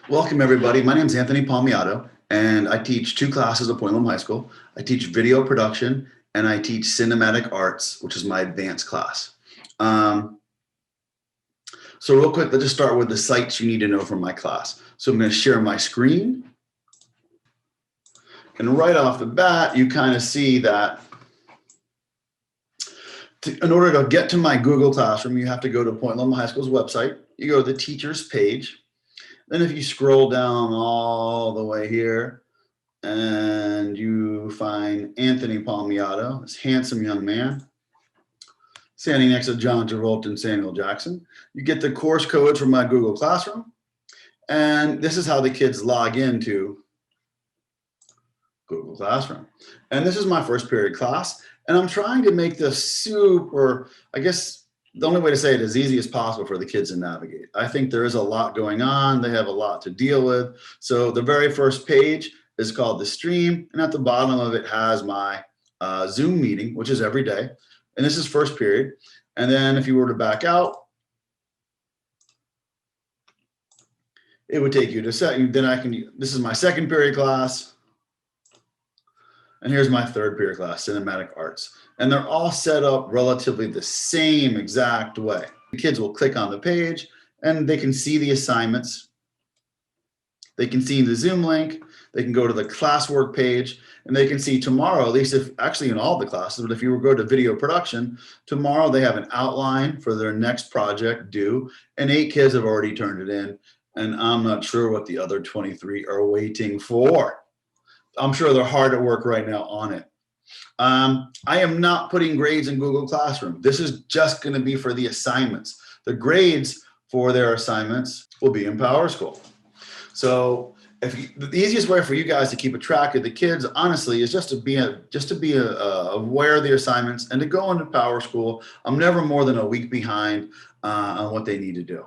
Welcome everybody. My name is Anthony Palmiotto and I teach two classes at Point Loma High School. I teach video production and I teach cinematic arts, which is my advanced class. So real quick, let's just start with the sites you need to know from my class. So I'm going to share my screen. And right off the bat, you kind of see that in order to get to my Google Classroom, you have to go to Point Loma High School's website. You go to the teachers page. Then if you scroll down all the way here and you find Anthony Palmiotto, this handsome young man, standing next to John Travolta and Samuel Jackson, you get the course codes from my Google Classroom. And this is how the kids log into Google Classroom. And this is my first period class. And I'm trying to make this super, I guess, the only way to say it as easy as possible for the kids to navigate. I think there is a lot going on. They have a lot to deal with. So the very first page is called the stream. And at the bottom of it has my Zoom meeting, which is every day. And this is first period. And then if you were to back out, it would take you to second. Then this is my second period class. And here's my third period class, cinematic arts. And they're all set up relatively the same exact way. The kids will click on the page and they can see the assignments. They can see the Zoom link. They can go to the classwork page and they can see tomorrow, at least if actually in all the classes, but if you were go to video production, tomorrow they have an outline for their next project due and 8 kids have already turned it in. And I'm not sure what the other 23 are waiting for. I'm sure they're hard at work right now on it. I am not putting grades in Google Classroom. This is just going to be for the assignments. The grades for their assignments will be in PowerSchool. So the easiest way for you guys to keep a track of the kids, honestly, is just to be aware of the assignments and to go into PowerSchool. I'm never more than a week behind on what they need to do.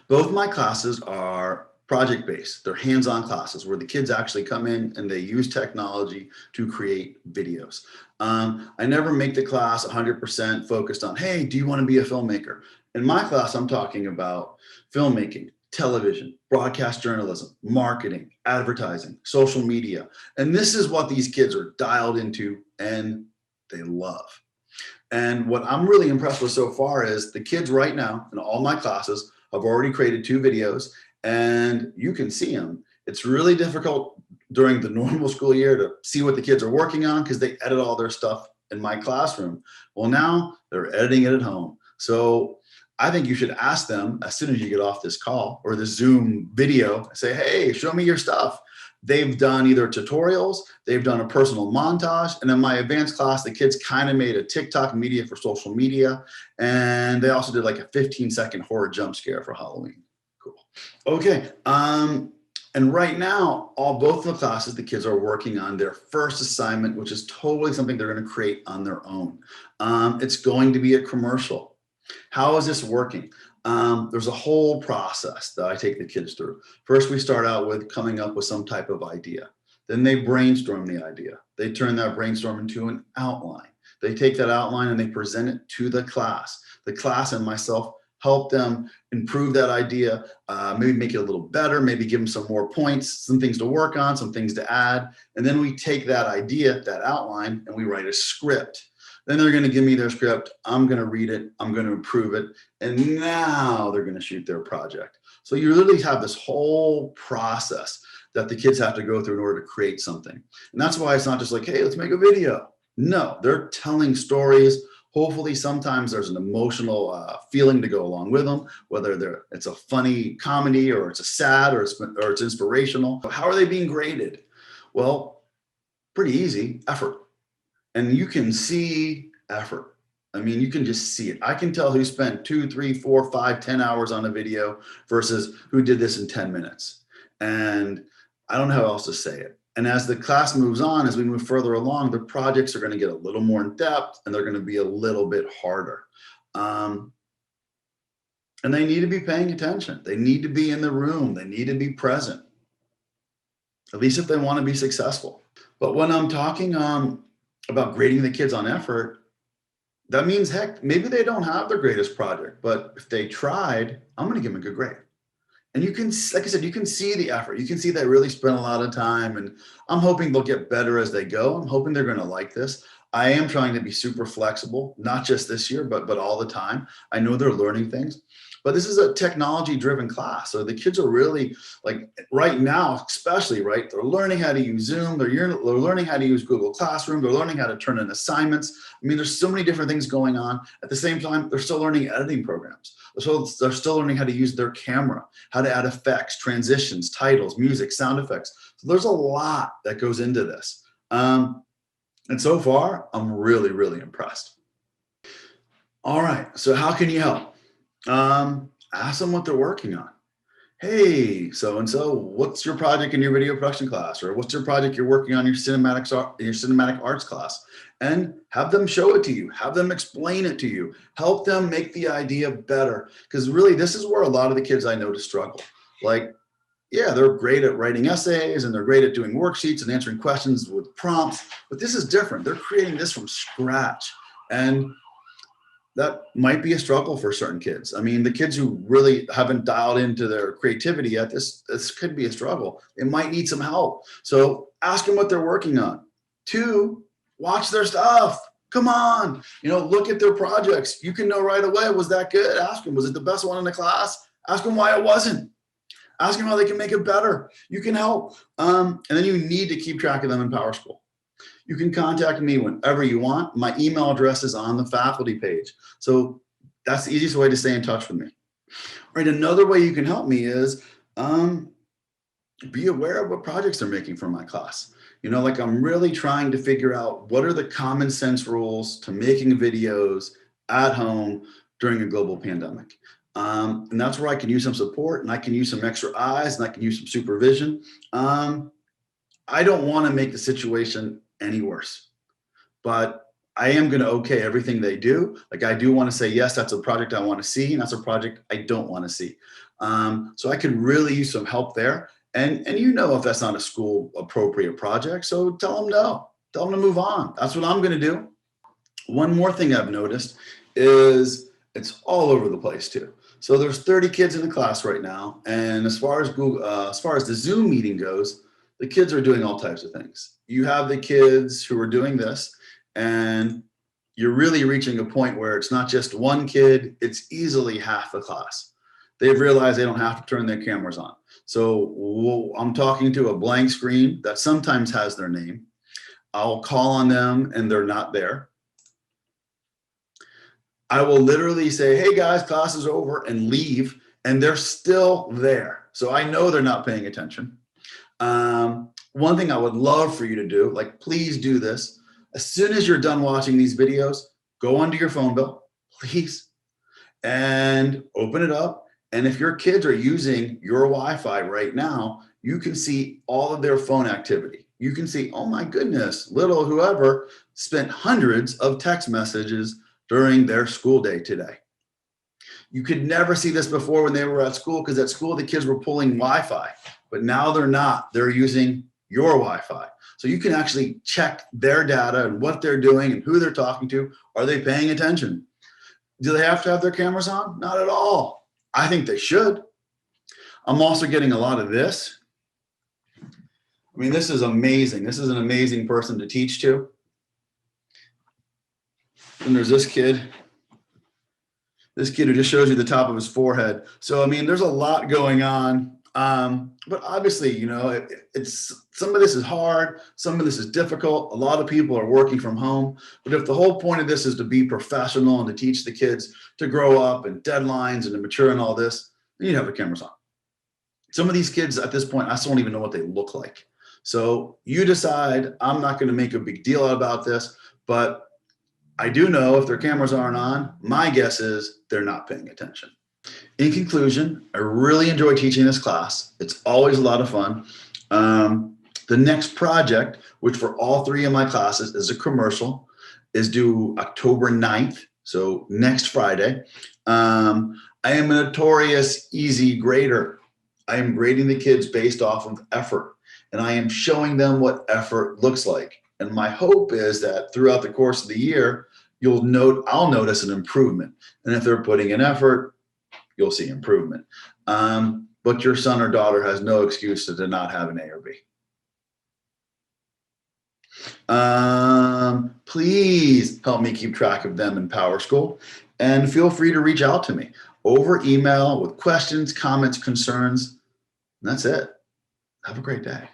Both my classes are project-based. They're hands-on classes where the kids actually come in and they use technology to create videos. I never make the class 100% focused on, hey, do you want to be a filmmaker? In my class, I'm talking about filmmaking, television, broadcast journalism, marketing, advertising, social media. And this is what these kids are dialed into and they love. And what I'm really impressed with so far is the kids right now in all my classes have already created 2 videos and you can see them. It's really difficult during the normal school year to see what the kids are working on because they edit all their stuff in my classroom. Well, now they're editing it at home. So I think you should ask them as soon as you get off this call or the Zoom video, say, hey, show me your stuff. They've done either tutorials, they've done a personal montage, and in my advanced class, the kids kind of made a TikTok media for social media, and they also did like a 15-second horror jump scare for Halloween. Cool. Okay, and right now, both of the classes, the kids are working on their first assignment, which is totally something they're going to create on their own. It's going to be a commercial. How is this working? There's a whole process that I take the kids through. First, we start out with coming up with some type of idea. Then they brainstorm the idea. They turn that brainstorm into an outline. They take that outline and they present it to the class. The class and myself help them improve that idea, maybe make it a little better, maybe give them some more points, some things to work on, some things to add. And then we take that idea, that outline, and we write a script. Then they're going to give me their script. I'm going to read it. I'm going to improve it. And now they're going to shoot their project. So you really have this whole process that the kids have to go through in order to create something. And that's why it's not just like, hey, let's make a video. No, they're telling stories. Hopefully sometimes there's an emotional feeling to go along with them, whether it's a funny comedy or it's a sad or it's inspirational. How are they being graded? Well, pretty easy, effort. And you can see effort. I mean, you can just see it. I can tell who spent 2, 3, 4, 5, 10 hours on a video versus who did this in 10 minutes. And I don't know how else to say it. And as the class moves on, as we move further along, the projects are going to get a little more in depth and they're going to be a little bit harder. And they need to be paying attention. They need to be in the room. They need to be present, at least if they want to be successful. But when I'm talking about grading the kids on effort, that means, heck, maybe they don't have their greatest project, but if they tried, I'm going to give them a good grade. And you can, like I said, you can see the effort. You can see they really spend a lot of time, and I'm hoping they'll get better as they go. I'm hoping they're going to like this. I am trying to be super flexible, not just this year, but all the time. I know they're learning things, but this is a technology driven class. So the kids are really, like, right now, especially, right? They're learning how to use Zoom. They're learning how to use Google Classroom. They're learning how to turn in assignments. I mean, there's so many different things going on. At the same time, they're still learning editing programs. So they're still learning how to use their camera, how to add effects, transitions, titles, music, sound effects. So there's a lot that goes into this. And so far, I'm really, really impressed. All right, so how can you help? Ask them what they're working on. Hey, so-and-so, what's your project in your video production class? Or what's your project you're working on in your cinematic arts class? And have them show it to you. Have them explain it to you. Help them make the idea better. Because really, this is where a lot of the kids I know to struggle. Like, yeah, they're great at writing essays and they're great at doing worksheets and answering questions with prompts, but this is different. They're creating this from scratch. And that might be a struggle for certain kids. I mean, the kids who really haven't dialed into their creativity yet, this could be a struggle. They might need some help. So ask them what they're working on. 2, watch their stuff. Come on, look at their projects. You can know right away, was that good? Ask them, was it the best one in the class? Ask them why it wasn't. Ask them how they can make it better. You can help. And then you need to keep track of them in PowerSchool. You can contact me whenever you want. My email address is on the faculty page. So that's the easiest way to stay in touch with me. All right, another way you can help me is be aware of what projects they're making for my class. Like, I'm really trying to figure out what are the common sense rules to making videos at home during a global pandemic. And that's where I can use some support, and I can use some extra eyes, and I can use some supervision. I don't want to make the situation any worse, but I am going to okay everything they do. Like, I do want to say, yes, that's a project I want to see, and that's a project I don't want to see. So I could really use some help there. And if that's not a school appropriate project, so tell them no. Tell them to move on. That's what I'm going to do. One more thing I've noticed is it's all over the place too. So there's 30 kids in the class right now, and as far as the Zoom meeting goes, the kids are doing all types of things. You have the kids who are doing this, and you're really reaching a point where it's not just one kid, it's easily half the class. They've realized they don't have to turn their cameras on. So I'm talking to a blank screen that sometimes has their name. I'll call on them and they're not there. I will literally say, hey guys, class is over, and leave, and they're still there. So I know they're not paying attention. One thing I would love for you to do, like, please do this. As soon as you're done watching these videos, go onto your phone bill, please, and open it up. And if your kids are using your Wi-Fi right now, you can see all of their phone activity. You can see, oh my goodness, little whoever spent hundreds of text messages during their school day today. You could never see this before when they were at school, because at school the kids were pulling Wi-Fi, but now they're not. They're using your Wi-Fi. So you can actually check their data and what they're doing and who they're talking to. Are they paying attention? Do they have to have their cameras on? Not at all. I think they should. I'm also getting a lot of this. I mean, this is amazing. This is an amazing person to teach to. And there's this kid who just shows you the top of his forehead. So, I mean, there's a lot going on. But obviously, it's some of this is hard. Some of this is difficult. A lot of people are working from home. But if the whole point of this is to be professional and to teach the kids to grow up and deadlines and to mature and all this, then you have the cameras on. Some of these kids at this point, I still don't even know what they look like. So you decide. I'm not going to make a big deal about this, but I do know if their cameras aren't on, my guess is they're not paying attention. In conclusion, I really enjoy teaching this class. It's always a lot of fun. The next project, which for all 3 of my classes is a commercial, is due October 9th, so next Friday. I am a notorious easy grader. I am grading the kids based off of effort, and I am showing them what effort looks like. And my hope is that throughout the course of the year, I'll notice an improvement. And if they're putting in effort, you'll see improvement. But but your son or daughter has no excuse to not have an A or B. Please help me keep track of them in PowerSchool, and feel free to reach out to me over email with questions, comments, concerns. And that's it. Have a great day.